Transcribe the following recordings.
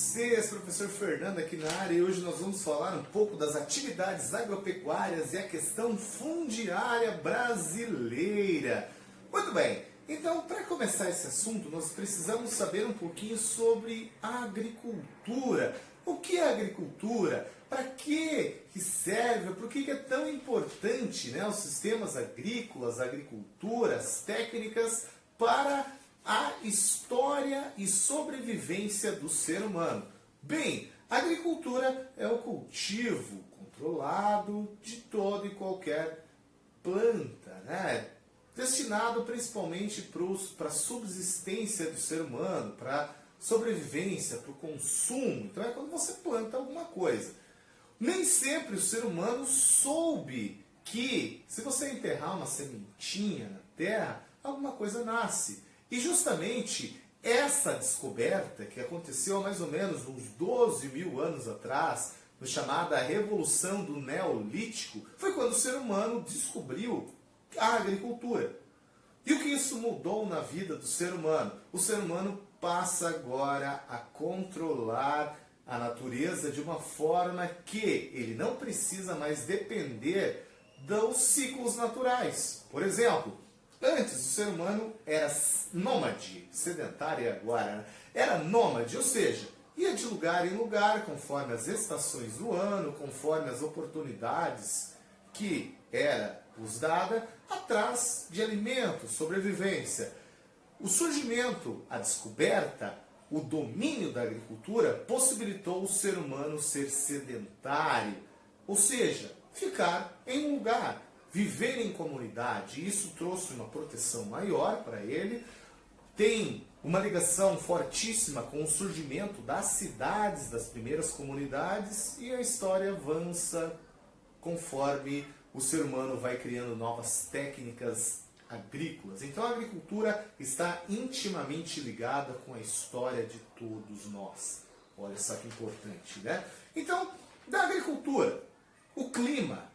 vocês, professor Fernando aqui na área, e hoje nós vamos falar um pouco das atividades agropecuárias e a questão fundiária brasileira. Muito bem, então para começar esse assunto nós precisamos saber um pouquinho sobre a agricultura. O que é agricultura? Para que serve? Por que é tão importante, né, os sistemas agrícolas, agriculturas, técnicas para a história e sobrevivência do ser humano? Bem, a agricultura é o cultivo controlado de toda e qualquer planta, né? Destinado principalmente para a subsistência do ser humano, para a sobrevivência, para o consumo. Então é quando você planta alguma coisa. Nem sempre o ser humano soube que se você enterrar uma sementinha na terra, alguma coisa nasce. E justamente essa descoberta, que aconteceu há mais ou menos uns 12 mil anos atrás, no chamada Revolução do Neolítico, foi quando o ser humano descobriu a agricultura. E o que isso mudou na vida do ser humano? O ser humano passa agora a controlar a natureza de uma forma que ele não precisa mais depender dos ciclos naturais. Por exemplo, antes o ser humano era nômade, sedentário agora, né? Era nômade, ou seja, ia de lugar em lugar conforme as estações do ano, conforme as oportunidades que era os dada, atrás de alimentos, sobrevivência. O surgimento, a descoberta, o domínio da agricultura possibilitou o ser humano ser sedentário, ou seja, ficar em um lugar, viver em comunidade. Isso trouxe uma proteção maior para ele, tem uma ligação fortíssima com o surgimento das cidades, das primeiras comunidades, e a história avança conforme o ser humano vai criando novas técnicas agrícolas. Então a agricultura está intimamente ligada com a história de todos nós. Olha só que importante, né? Então, da agricultura, o clima,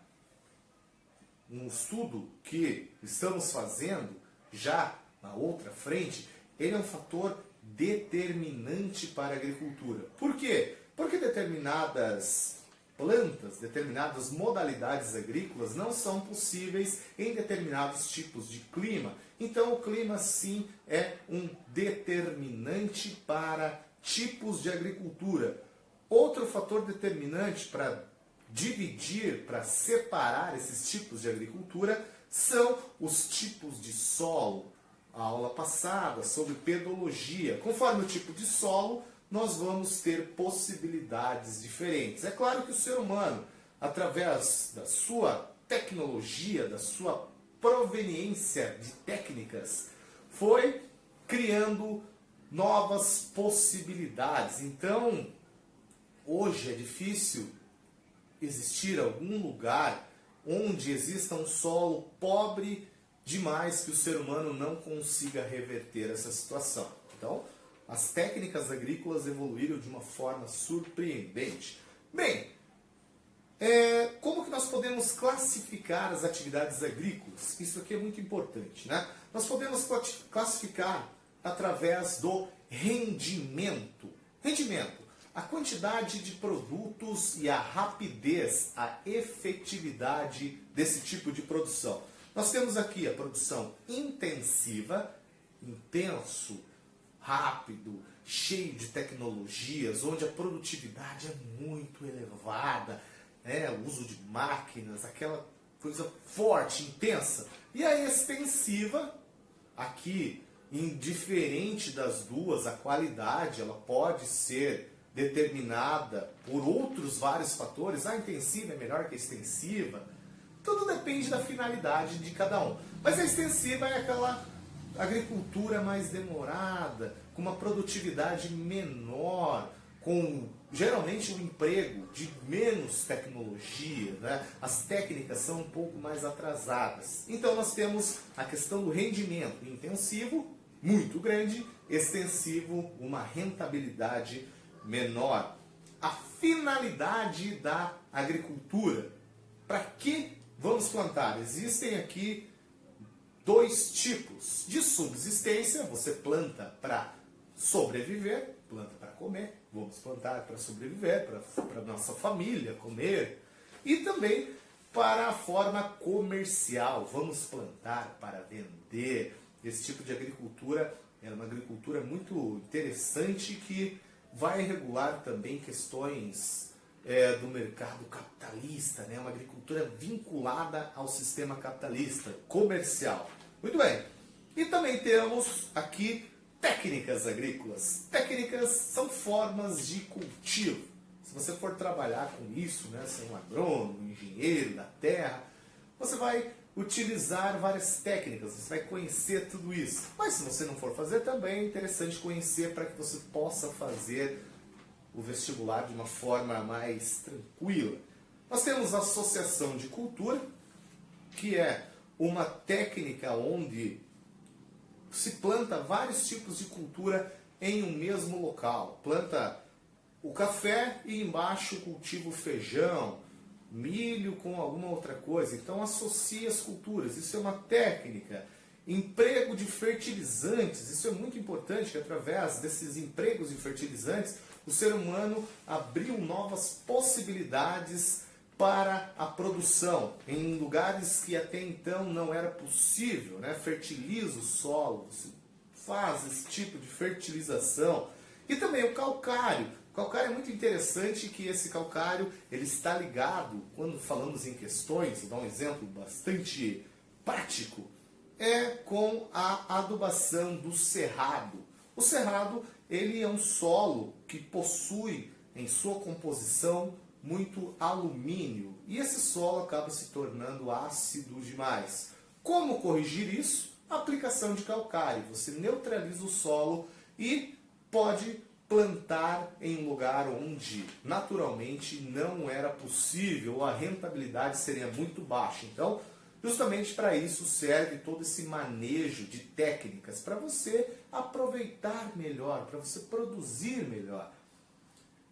um estudo que estamos fazendo já na outra frente, ele é um fator determinante para a agricultura. Por quê? Porque determinadas plantas, determinadas modalidades agrícolas não são possíveis em determinados tipos de clima. Então o clima sim é um determinante para tipos de agricultura. Outro fator determinante para dividir, para separar esses tipos de agricultura são os tipos de solo. A aula passada sobre pedologia. Conforme o tipo de solo, nós vamos ter possibilidades diferentes. É claro que o ser humano, através da sua tecnologia, da sua proveniência de técnicas, foi criando novas possibilidades. Então, hoje é difícil existir algum lugar onde exista um solo pobre demais que o ser humano não consiga reverter essa situação. Então, as técnicas agrícolas evoluíram de uma forma surpreendente. Bem, como que nós podemos classificar as atividades agrícolas? Isso aqui é muito importante, né? Nós podemos classificar através do rendimento. Rendimento, a quantidade de produtos e a rapidez, a efetividade desse tipo de produção. Nós temos aqui a produção intensiva, intenso, rápido, cheio de tecnologias, onde a produtividade é muito elevada, né? O uso de máquinas, aquela coisa forte, intensa. E a extensiva, aqui, indiferente das duas, a qualidade ela pode ser determinada por outros vários fatores. A intensiva é melhor que a extensiva. Tudo depende da finalidade de cada um. Mas a extensiva é aquela agricultura mais demorada, com uma produtividade menor, com geralmente um emprego de menos tecnologia, né? As técnicas são um pouco mais atrasadas. Então nós temos a questão do rendimento intensivo, muito grande, extensivo, uma rentabilidade menor. A finalidade da agricultura. Para que vamos plantar? Existem aqui dois tipos de subsistência. Você planta para sobreviver planta para comer, vamos plantar para sobreviver, para nossa família comer, e também para a forma comercial, vamos plantar para vender. Esse tipo de agricultura é uma agricultura muito interessante que vai regular também questões do mercado capitalista, né? Uma agricultura vinculada ao sistema capitalista, comercial. Muito bem. E também temos aqui técnicas agrícolas. Técnicas são formas de cultivo. Se você for trabalhar com isso, né, ser um agrônomo, um engenheiro da terra, você vai utilizar várias técnicas, você vai conhecer tudo isso. Mas se você não for fazer também, é interessante conhecer para que você possa fazer o vestibular de uma forma mais tranquila. Nós temos a associação de cultura, que é uma técnica onde se planta vários tipos de cultura em um mesmo local. Planta o café e embaixo cultiva o feijão, milho com alguma outra coisa. Então associa as culturas, isso é uma técnica. Emprego de fertilizantes, isso é muito importante, que através desses empregos de fertilizantes, o ser humano abriu novas possibilidades para a produção, em lugares que até então não era possível, né? Fertiliza o solo, faz esse tipo de fertilização. E também o calcário. O calcário é muito interessante que esse calcário ele está ligado, quando falamos em questões, vou dar um exemplo bastante prático, com a adubação do cerrado. O cerrado ele é um solo que possui em sua composição muito alumínio e esse solo acaba se tornando ácido demais. Como corrigir isso? Aplicação de calcário. Você neutraliza o solo e pode plantar em um lugar onde naturalmente não era possível, a rentabilidade seria muito baixa. Então, justamente para isso serve todo esse manejo de técnicas, para você aproveitar melhor, para você produzir melhor.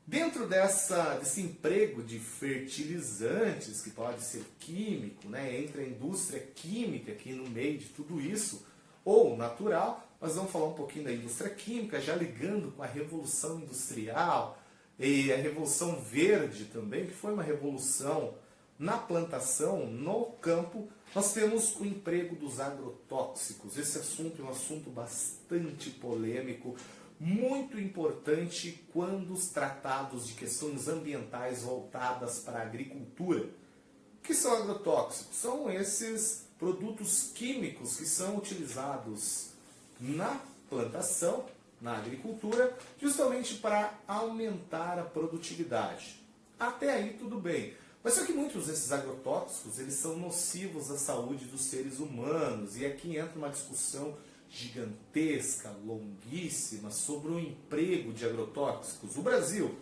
Dentro desse emprego de fertilizantes, que pode ser químico, né? Entra a indústria química aqui no meio de tudo isso, ou natural, nós vamos falar um pouquinho da indústria química, já ligando com a Revolução Industrial e a Revolução Verde também, que foi uma revolução na plantação, no campo. Nós temos o emprego dos agrotóxicos. Esse assunto é um assunto bastante polêmico, muito importante quando os tratados de questões ambientais voltadas para a agricultura. O que são agrotóxicos? São esses produtos químicos que são utilizados na plantação, na agricultura, justamente para aumentar a produtividade. Até aí tudo bem. Mas só que muitos desses agrotóxicos eles são nocivos à saúde dos seres humanos. E aqui entra uma discussão gigantesca, longuíssima, sobre o emprego de agrotóxicos. O Brasil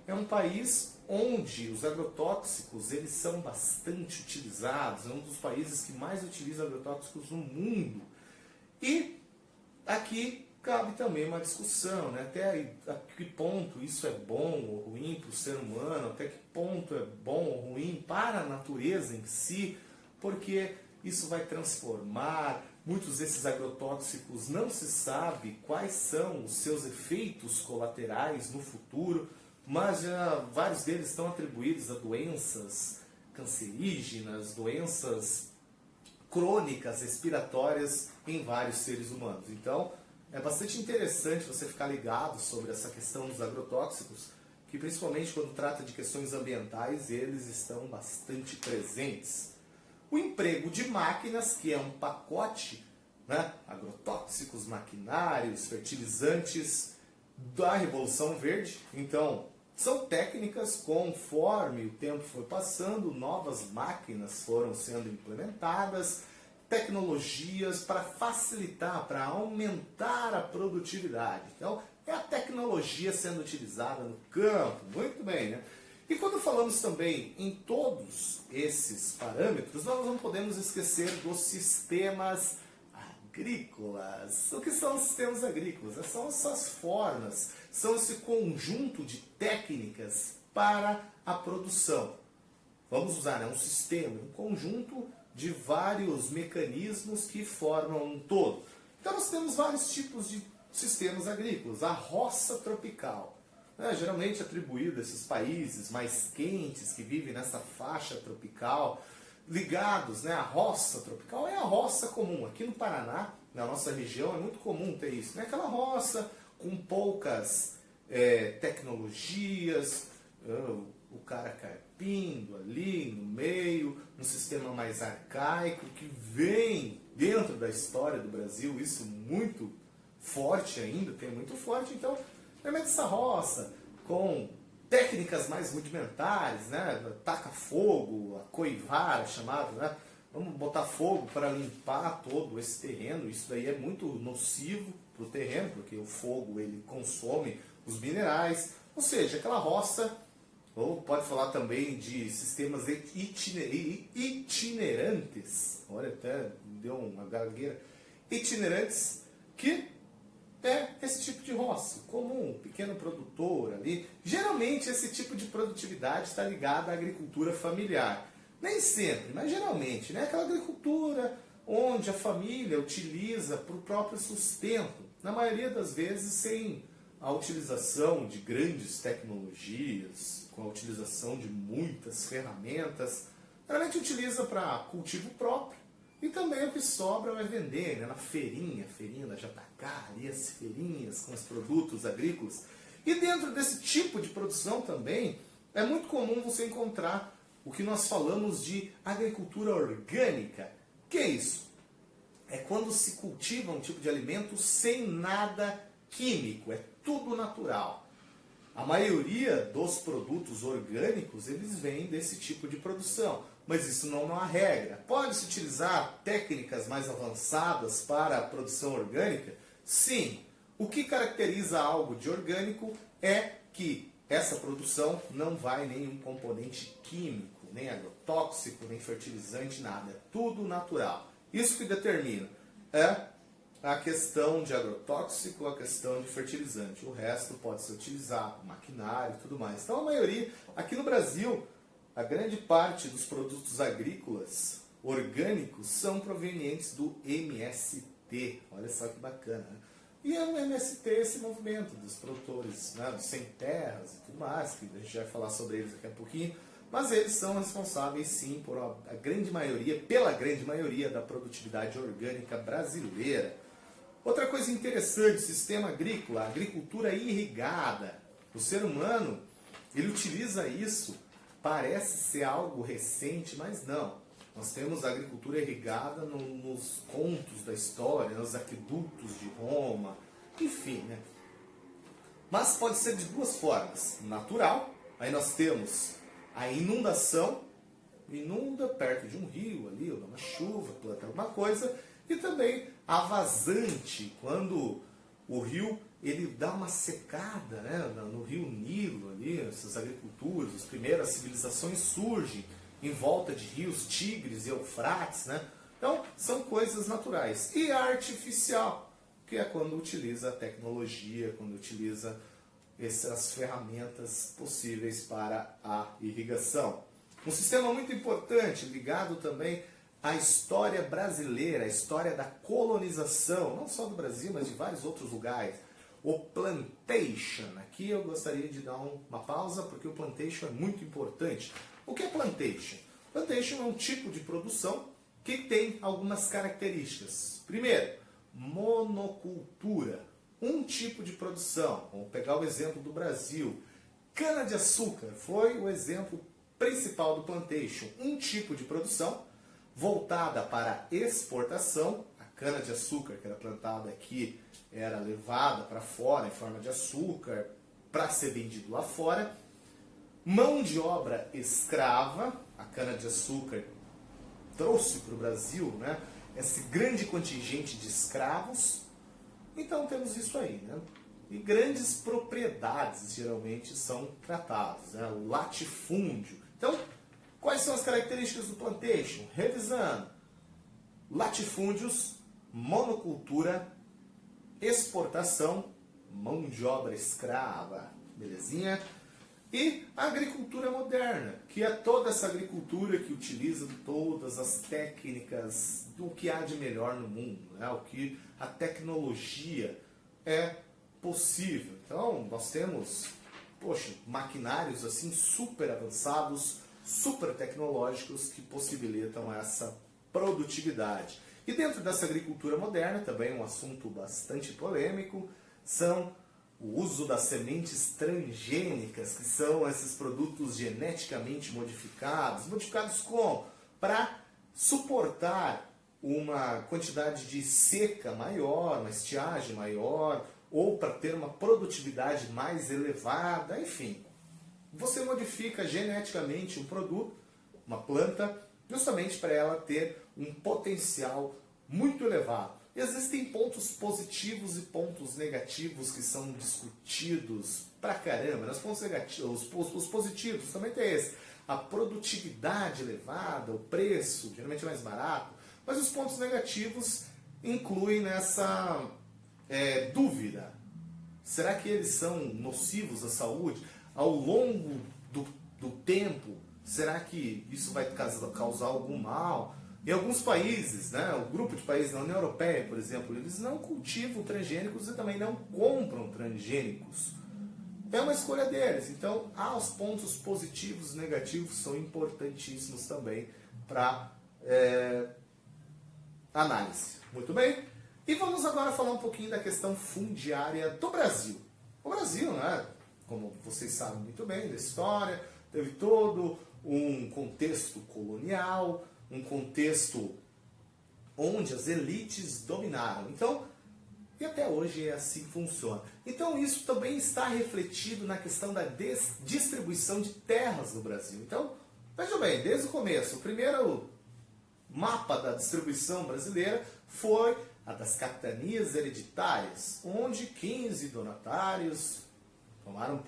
é um país onde os agrotóxicos eles são bastante utilizados, é um dos países que mais utiliza agrotóxicos no mundo. E aqui cabe também uma discussão, né? Até a que ponto isso é bom ou ruim para o ser humano, até que ponto é bom ou ruim para a natureza em si, porque isso vai transformar. Muitos desses agrotóxicos não se sabe quais são os seus efeitos colaterais no futuro, mas já vários deles estão atribuídos a doenças cancerígenas, doenças crônicas respiratórias em vários seres humanos. Então, é bastante interessante você ficar ligado sobre essa questão dos agrotóxicos, que principalmente quando trata de questões ambientais, eles estão bastante presentes. O emprego de máquinas, que é um pacote, né? Agrotóxicos, maquinários, fertilizantes da Revolução Verde. Então, são técnicas, conforme o tempo foi passando, novas máquinas foram sendo implementadas, tecnologias para facilitar, para aumentar a produtividade. Então, é a tecnologia sendo utilizada no campo, muito bem, né? E quando falamos também em todos esses parâmetros, nós não podemos esquecer dos sistemas agrícolas. O que são os sistemas agrícolas? São essas formas, são esse conjunto de técnicas para a produção. Vamos usar um sistema, um conjunto de vários mecanismos que formam um todo. Então nós temos vários tipos de sistemas agrícolas, a roça tropical. Geralmente atribuído a esses países mais quentes que vivem nessa faixa tropical, ligados, à roça tropical, é a roça comum. Aqui no Paraná, na nossa região, é muito comum ter isso. Aquela roça com poucas tecnologias, o cara carpindo ali no meio, um sistema mais arcaico que vem dentro da história do Brasil, isso muito forte ainda, tem muito forte. Então, realmente essa roça com técnicas mais rudimentares, taca fogo, a coivara chamado, vamos botar fogo para limpar todo esse terreno. Isso daí é muito nocivo para o terreno, porque o fogo ele consome os minerais, ou seja, aquela roça, ou pode falar também de sistemas itinerantes, olha, até deu uma gagueira, itinerantes, que é esse tipo de roça, comum, pequeno produtor ali. Geralmente esse tipo de produtividade está ligada à agricultura familiar. Nem sempre, mas geralmente, aquela agricultura onde a família utiliza para o próprio sustento, na maioria das vezes sem a utilização de grandes tecnologias, com a utilização de muitas ferramentas. Geralmente utiliza para cultivo próprio. E também o que sobra vai vender na feirinha da JK, ali as feirinhas com os produtos agrícolas. E dentro desse tipo de produção também é muito comum você encontrar o que nós falamos de agricultura orgânica. Que é isso? É quando se cultiva um tipo de alimento sem nada químico, é tudo natural. A maioria dos produtos orgânicos, eles vêm desse tipo de produção. Mas isso não é uma regra. Pode-se utilizar técnicas mais avançadas para a produção orgânica? Sim. O que caracteriza algo de orgânico é que essa produção não vai nenhum componente químico, nem agrotóxico, nem fertilizante, nada. É tudo natural. Isso que determina é a questão de agrotóxico, a questão de fertilizante. O resto pode ser utilizado, maquinário e tudo mais. Então a maioria, aqui no Brasil, a grande parte dos produtos agrícolas orgânicos são provenientes do MST. Olha só que bacana. E é o MST esse movimento dos produtores, dos sem terras e tudo mais, que a gente vai falar sobre eles daqui a pouquinho. Mas eles são responsáveis sim por a grande maioria, pela grande maioria da produtividade orgânica brasileira. Outra coisa interessante, sistema agrícola, agricultura irrigada. O ser humano, ele utiliza isso. Parece ser algo recente, mas não. Nós temos a agricultura irrigada nos contos da história, nos aquedutos de Roma, enfim, Mas pode ser de duas formas. Natural, aí nós temos a inundação, inunda perto de um rio ali, ou uma chuva, planta alguma coisa, e também a vazante, quando o rio ele dá uma secada, no rio Nilo, ali, essas agriculturas, as primeiras civilizações surgem em volta de rios Tigres e Eufrates, Então, são coisas naturais. E a artificial, que é quando utiliza a tecnologia, quando utiliza essas ferramentas possíveis para a irrigação. Um sistema muito importante, ligado também à história brasileira, à história da colonização, não só do Brasil, mas de vários outros lugares. O plantation. Aqui eu gostaria de dar uma pausa, porque o plantation é muito importante. O que é plantation? Plantation é um tipo de produção que tem algumas características. Primeiro, monocultura. Um tipo de produção. Vamos pegar o exemplo do Brasil. Cana-de-açúcar foi o exemplo principal do plantation. Um tipo de produção voltada para exportação. A cana-de-açúcar que era plantada aqui era levada para fora em forma de açúcar para ser vendido lá fora. Mão de obra escrava. A cana-de-açúcar trouxe para o Brasil esse grande contingente de escravos. Então temos isso aí. E grandes propriedades geralmente são tratadas. O latifúndio. Então, quais são as características do plantation? Revisando. Latifúndios, monocultura, exportação, mão de obra escrava, belezinha? E a agricultura moderna, que é toda essa agricultura que utiliza todas as técnicas do que há de melhor no mundo, o que a tecnologia é possível. Então, nós temos, poxa, maquinários assim super avançados, super tecnológicos que possibilitam essa produtividade. E dentro dessa agricultura moderna, também um assunto bastante polêmico, são o uso das sementes transgênicas, que são esses produtos geneticamente modificados. Modificados como? Para suportar uma quantidade de seca maior, uma estiagem maior, ou para ter uma produtividade mais elevada, enfim. Você modifica geneticamente um produto, uma planta, justamente para ela ter um potencial muito elevado. E existem pontos positivos e pontos negativos que são discutidos pra caramba. Os pontos negativos, os positivos também tem esse. A produtividade elevada, o preço geralmente é mais barato. Mas os pontos negativos incluem nessa dúvida. Será que eles são nocivos à saúde? Ao longo do tempo, será que isso vai causar algum mal? Em alguns países, né, o grupo de países na União Europeia, por exemplo, eles não cultivam transgênicos e também não compram transgênicos. É uma escolha deles. Então, os pontos positivos e negativos são importantíssimos também para análise. Muito bem? E vamos agora falar um pouquinho da questão fundiária do Brasil. O Brasil, né, como vocês sabem muito bem da história, teve todo um contexto colonial, um contexto onde as elites dominaram. Então, e até hoje é assim que funciona. Então isso também está refletido na questão da distribuição de terras no Brasil. Então, veja bem, desde o começo, o primeiro mapa da distribuição brasileira foi a das capitanias hereditárias, onde 15 donatários tomaram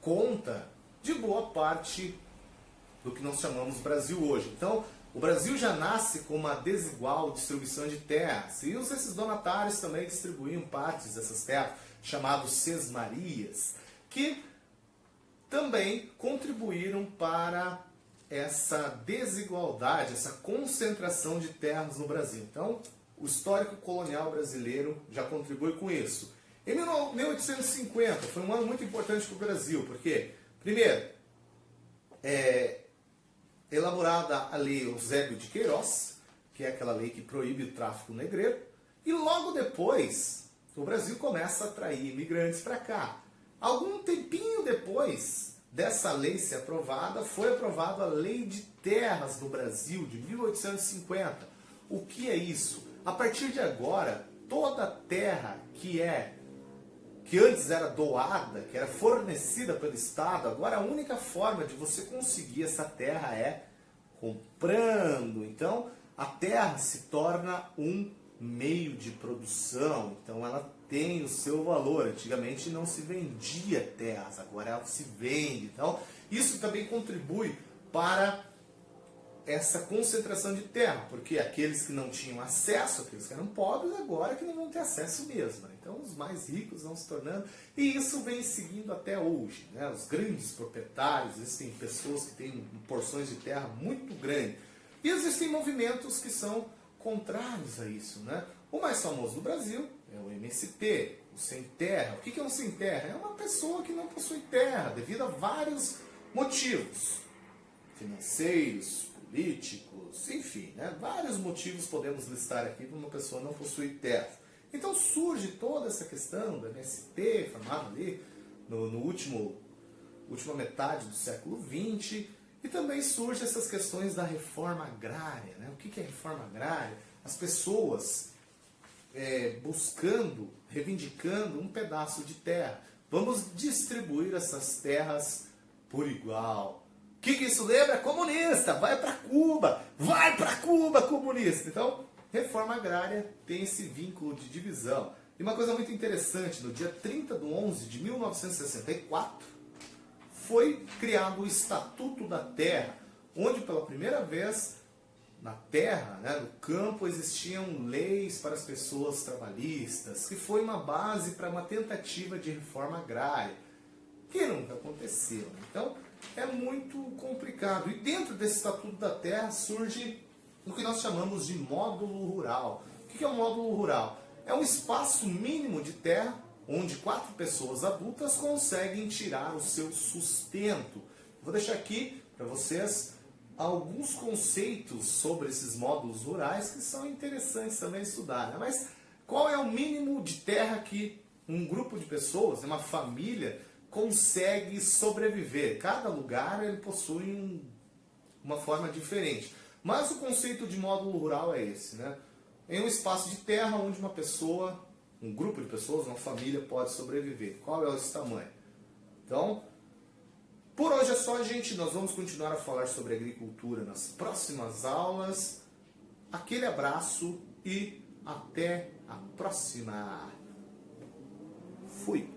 conta de boa parte do que nós chamamos Brasil hoje. Então, o Brasil já nasce com uma desigual distribuição de terras. E esses donatários também distribuíam partes dessas terras, chamados sesmarias, que também contribuíram para essa desigualdade, essa concentração de terras no Brasil. Então, o histórico colonial brasileiro já contribui com isso. Em 1850 foi um ano muito importante para o Brasil, porque, primeiro, elaborada a Lei Eusébio de Queiroz, que é aquela lei que proíbe o tráfico negreiro, e logo depois o Brasil começa a atrair imigrantes para cá. Algum tempinho depois dessa lei ser aprovada, foi aprovada a Lei de Terras do Brasil, de 1850. O que é isso? A partir de agora, toda terra que antes era doada, que era fornecida pelo Estado, agora a única forma de você conseguir essa terra é comprando. Então, a terra se torna um meio de produção, então ela tem o seu valor. Antigamente não se vendia terras, agora ela se vende. Então, isso também contribui para essa concentração de terra, porque aqueles que não tinham acesso, aqueles que eram pobres, agora que não vão ter acesso mesmo. Então os mais ricos vão se tornando, e isso vem seguindo até hoje, né? Os grandes proprietários, existem pessoas que têm porções de terra muito grandes, e existem movimentos que são contrários a isso, né? O mais famoso do Brasil é o MST, o Sem Terra. O que é um sem terra? É uma pessoa que não possui terra, devido a vários motivos financeiros, políticos, enfim, né? Vários motivos podemos listar aqui para uma pessoa não possuir terra. Então surge toda essa questão do MST, formado ali no última metade do século XX, e também surgem essas questões da reforma agrária, né? O que é reforma agrária? As pessoas buscando, reivindicando um pedaço de terra. Vamos distribuir essas terras por igual. O que isso lembra? Comunista, vai para Cuba, comunista. Então, reforma agrária tem esse vínculo de divisão. E uma coisa muito interessante, no dia 30/11/1964, foi criado o Estatuto da Terra, onde pela primeira vez na terra, né, no campo, existiam leis para as pessoas trabalhistas, que foi uma base para uma tentativa de reforma agrária, que nunca aconteceu. Então, é muito complicado. E dentro desse Estatuto da Terra surge o que nós chamamos de módulo rural. O que é um módulo rural? É um espaço mínimo de terra onde 4 pessoas adultas conseguem tirar o seu sustento. Vou deixar aqui para vocês alguns conceitos sobre esses módulos rurais que são interessantes também estudar, né? Mas qual é o mínimo de terra que um grupo de pessoas, uma família, consegue sobreviver? Cada lugar ele possui uma forma diferente. Mas o conceito de módulo rural é esse, né? Em um espaço de terra onde uma pessoa, um grupo de pessoas, uma família pode sobreviver. Qual é esse tamanho? Então, por hoje é só, gente. Nós vamos continuar a falar sobre agricultura nas próximas aulas. Aquele abraço e até a próxima. Fui!